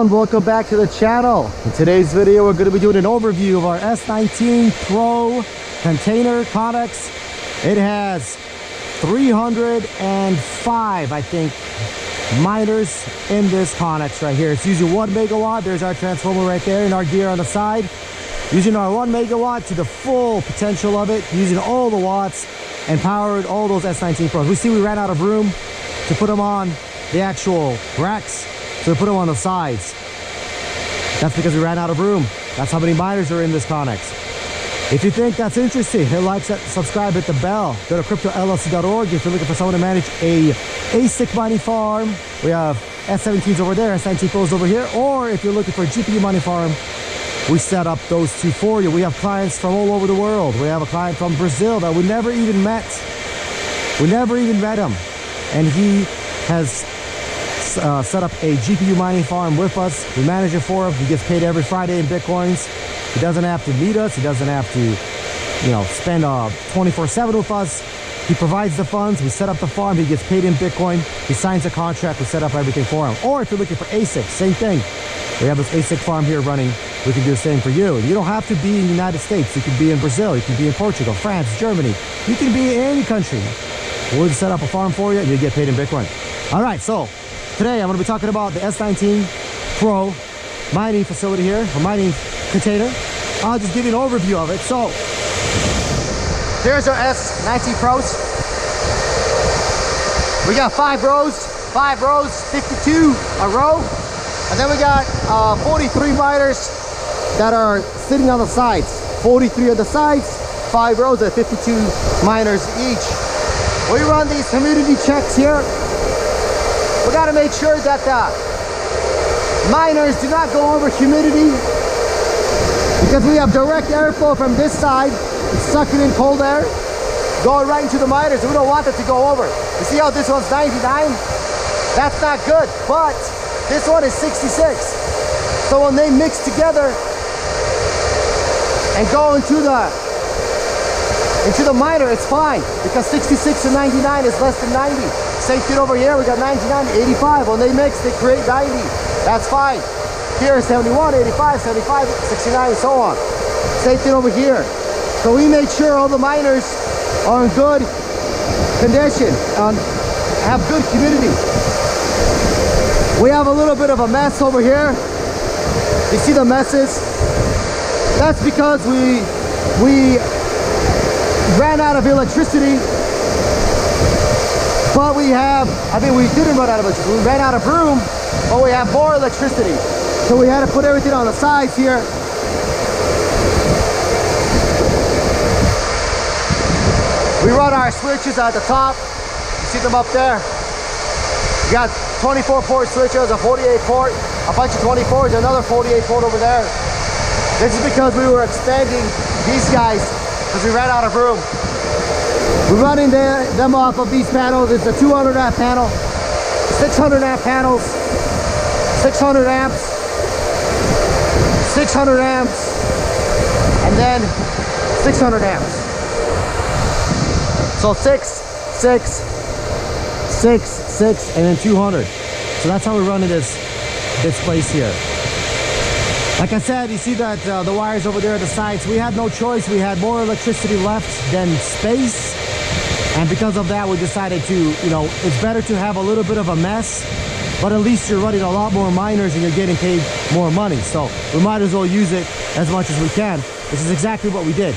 everyone, welcome back to the channel. In today's video we're going to be doing an overview of our S19 Pro container Conex. It has 305 I think miners in this Conex right here. It's using 1 megawatt. There's our transformer right there and our gear on the side, using our 1 megawatt to the full potential of it, using all the watts and powered all those S19 Pros. We ran out of room to put them on the actual racks, so we put them on the sides. That's because we ran out of room. That's how many miners are in this Conex. If you think that's interesting, hit like, subscribe, hit the bell. Go to cryptollc.org if you're looking for someone to manage a asic mining farm. We have S17s over there, S19 Pros over here. Or if you're looking for a GPUmining farm, we set up those two for you. We have clients from all over the world. We have a client from Brazil that we never even met. We never even met him. And he has set up a GPU mining farm with us. We manage it for him. He gets paid every Friday in Bitcoins. He doesn't have to meet us. He doesn't have to, spend 24/7 with us. He provides the funds. We set up the farm. He gets paid in Bitcoin. He signs a contract. We set up everything for him. Or if you're looking for ASIC, same thing. We have this ASIC farm here running. We can do the same for you. You don't have to be in the United States. You can be in Brazil. You can be in Portugal, France, Germany. You can be in any country. We'll set up a farm for you and you get paid in Bitcoin. All right, so today I'm going to be talking about the S19 Pro mining facility here, or mining container. I'll just give you an overview of it. So here's our S19 Pros. We got 5 rows, 52 a row. And then we got 43 miners that are sitting on the sides. 43 on the sides, 5 rows at 52 miners each. We run these humidity checks here. We got to make sure that the miners do not go over humidity, because we have direct airflow from this side. It's sucking in cold air, going right into the miners. We don't want it to go over. You see how this one's 99? That's not good, but this one is 66. So when they mix together and go into the miner, it's fine, because 66 to 99 is less than 90. Same thing over here, we got 99 to 85. When they mix, they create 90. That's fine. Here, 71, 85, 75, 69, and so on. Same thing over here. So we make sure all the miners are in good condition and have good humidity. We have a little bit of a mess over here. You see the messes? That's because we ran out of electricity, but we didn't run out of electricity. We ran out of room, but we have more electricity. So we had to put everything on the sides here. We run our switches at the top. You see them up there? We got 24 port switches, a 48 port, a bunch of 24s, another 48 port over there. This is because we were expanding these guys because we ran out of room. We're running them off of these panels. It's a 200 amp panel, 600 amp panels, 600 amps, 600 amps, and then 600 amps. So 6, 6, 6, 6, and then 200. So that's how we're running this place here. Like I said, you see that the wires over there at the sides, we had no choice. We had more electricity left than space. And because of that, we decided to, it's better to have a little bit of a mess, but at least you're running a lot more miners and you're getting paid more money. So we might as well use it as much as we can. This is exactly what we did.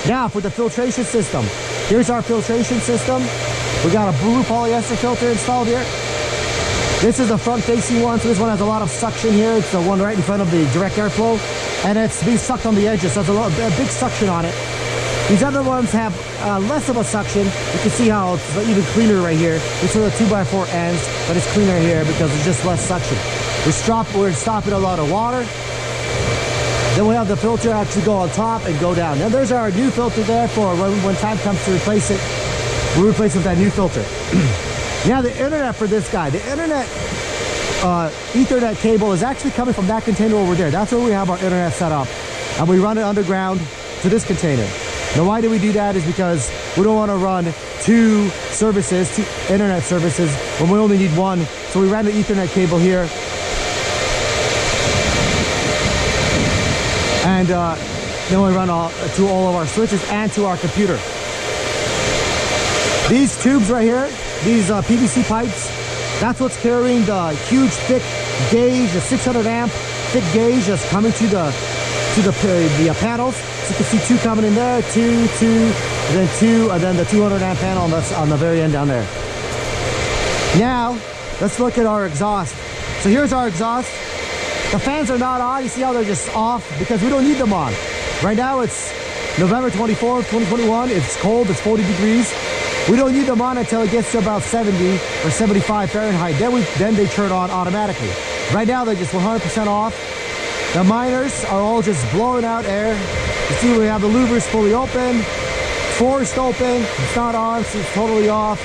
Now for the filtration system. Here's our filtration system. We got a blue polyester filter installed here. This is the front facing one, so this one has a lot of suction here. It's the one right in front of the direct airflow, and it's being sucked on the edges, so there's a big suction on it. These other ones have less of a suction. You can see how it's even cleaner right here. This is a 2x4 ends, but it's cleaner here because it's just less suction. We're stopping a lot of water. Then we have the filter actually go on top and go down. Now there's our new filter there for when time comes to replace it. We'll replace it with that new filter. Now the internet for this guy, the internet Ethernet cable is actually coming from that container over there. That's where we have our internet set up, and we run it underground to this container. Now why do we do that is because we don't want to run two internet services when we only need one. So we ran the Ethernet cable here and then we run to all of our switches and to our computer. These tubes right here, these PVC pipes, that's what's carrying the huge thick gauge, the 600 amp thick gauge that's coming to the panels. So you can see two coming in there, two, and then two, and then the 200 amp panel on the very end down there. Now, let's look at our exhaust. So here's our exhaust. The fans are not on. You see how they're just off? Because we don't need them on. Right now it's November 24th, 2021. It's cold, it's 40 degrees. We don't need them on until it gets to about 70 or 75 Fahrenheit. Then they turn on automatically. Right now they're just 100% off. The miners are all just blowing out air. You see we have the louvers fully open, forced open. It's not on, so it's totally off,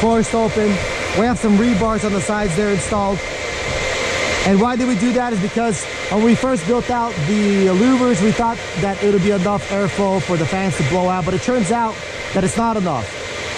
forced open. We have some rebars on the sides there installed. And why did we do that is because when we first built out the louvers, we thought that it would be enough airflow for the fans to blow out, but it turns out that it's not enough.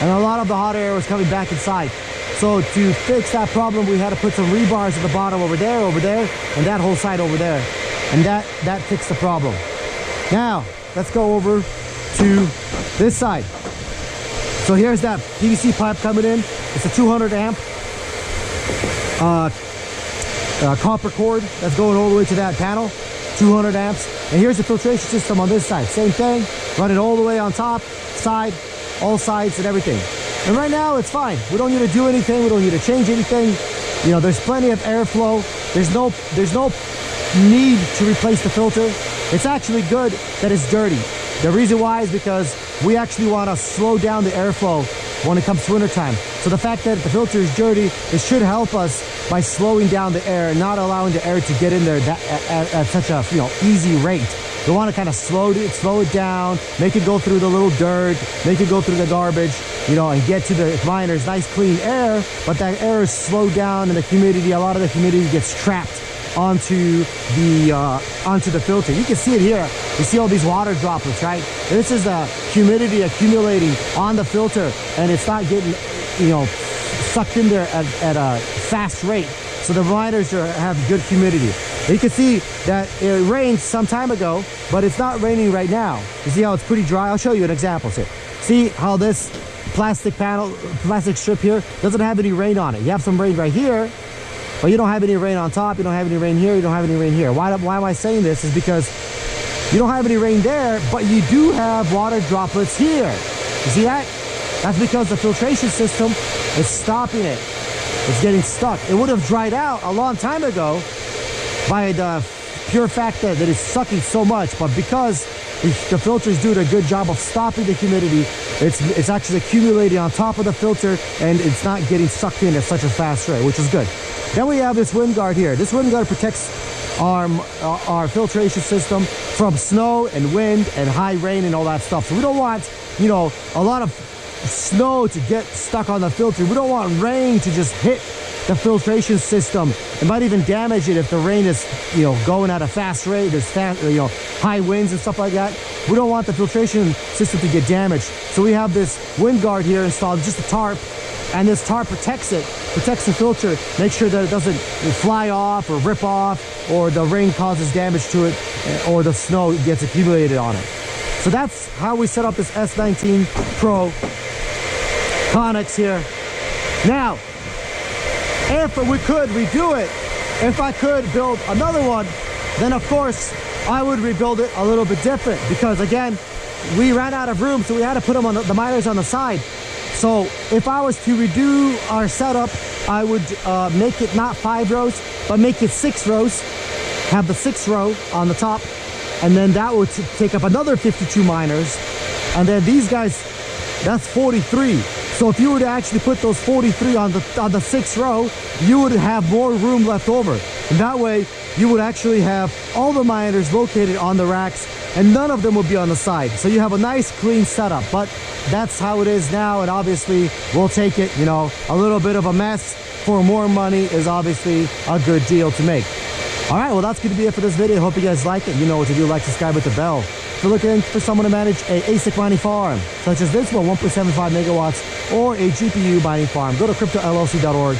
And a lot of the hot air was coming back inside. So to fix that problem, we had to put some rebars at the bottom over there, and that whole side over there. And that fixed the problem. Now, let's go over to this side. So here's that PVC pipe coming in. It's a 200 amp copper cord that's going all the way to that panel, 200 amps. And here's the filtration system on this side. Same thing, run it all the way on top, side, all sides and everything. And right now it's fine. We don't need to do anything. We don't need to change anything. You know, there's plenty of airflow. There's no need to replace the filter. It's actually good that it's dirty. The reason why is because we actually want to slow down the airflow when it comes to wintertime. So the fact that the filter is dirty, it should help us by slowing down the air and not allowing the air to get in there at such a easy rate. We want to kind of slow it down, make it go through the little dirt, make it go through the garbage, and get to the miners, nice clean air, but that air is slowed down and the humidity, a lot of the humidity gets trapped onto the filter. You can see it here. You see all these water droplets, right? This is the humidity accumulating on the filter, and it's not getting, sucked in there at a fast rate. So the miners have good humidity. You can see that it rained some time ago, but it's not raining right now. You see how it's pretty dry? I'll show you an example. See how this plastic strip here doesn't have any rain on it. You have some rain right here, but you don't have any rain on top. You don't have any rain here. You don't have any rain here. Why am I saying this? Is because you don't have any rain there, but you do have water droplets here. You see that? That's because the filtration system is stopping it. It's getting stuck. It would have dried out a long time ago by the pure fact that it's sucking so much, but because the filter's doing a good job of stopping the humidity, it's actually accumulating on top of the filter, and it's not getting sucked in at such a fast rate, which is good. Then we have this wind guard here. This wind guard protects our filtration system from snow and wind and high rain and all that stuff. So we don't want, a lot of snow to get stuck on the filter. We don't want rain to just hit the filtration system. It might even damage it if the rain is, going at a fast rate. There's high winds and stuff like that. We don't want the filtration system to get damaged. So we have this wind guard here installed, just a tarp, and this tarp protects the filter, make sure that it doesn't fly off or rip off, or the rain causes damage to it, or the snow gets accumulated on it. So that's how we set up this S19 Pro Connex here. Now, if we could redo it, if I could build another one, then of course I would rebuild it a little bit different, because again, we ran out of room, so we had to put them on the miners on the side. So if I was to redo our setup, I would make it not 5 rows, but make it 6 rows, have the 6th row on the top, and then that would take up another 52 miners, and then these guys, that's 43. So if you were to actually put those 43 on the 6th row, you would have more room left over, and that way you would actually have all the miners located on the racks, and none of them would be on the side. So you have a nice clean setup. But that's how it is now, and obviously we'll take it. A little bit of a mess for more money is obviously a good deal to make. All right, well, that's going to be it for this video. Hope you guys like it. You know what to do. Like, subscribe, with the bell. If you're looking for someone to manage a ASIC mining farm, such as this one, 1.75 megawatts, or a GPU mining farm, go to cryptollc.org.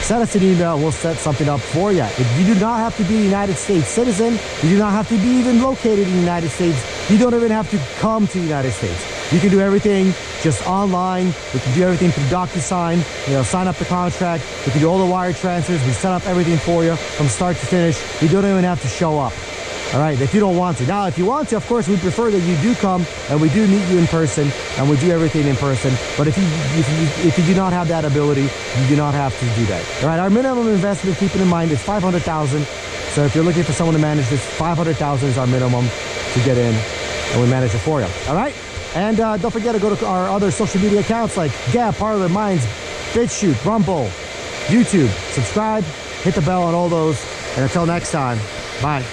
send us an email. We'll set something up for you. If you do not have to be a United States citizen, you do not have to be even located in the United States. You don't even have to come to the United States. You can do everything just online. We can do everything through DocuSign. Sign up the contract. We can do all the wire transfers. We set up everything for you from start to finish. You don't even have to show up. All right, if you don't want to. Now, if you want to, of course, we prefer that you do come and we do meet you in person and we do everything in person. But if you do not have that ability, you do not have to do that. All right, our minimum investment, keeping in mind, is $500,000. So if you're looking for someone to manage this, $500,000 is our minimum to get in, and we manage it for you. All right, and don't forget to go to our other social media accounts like Gab, Parler, Minds, BitChute, Rumble, YouTube. Subscribe, hit the bell on all those, and until next time, bye.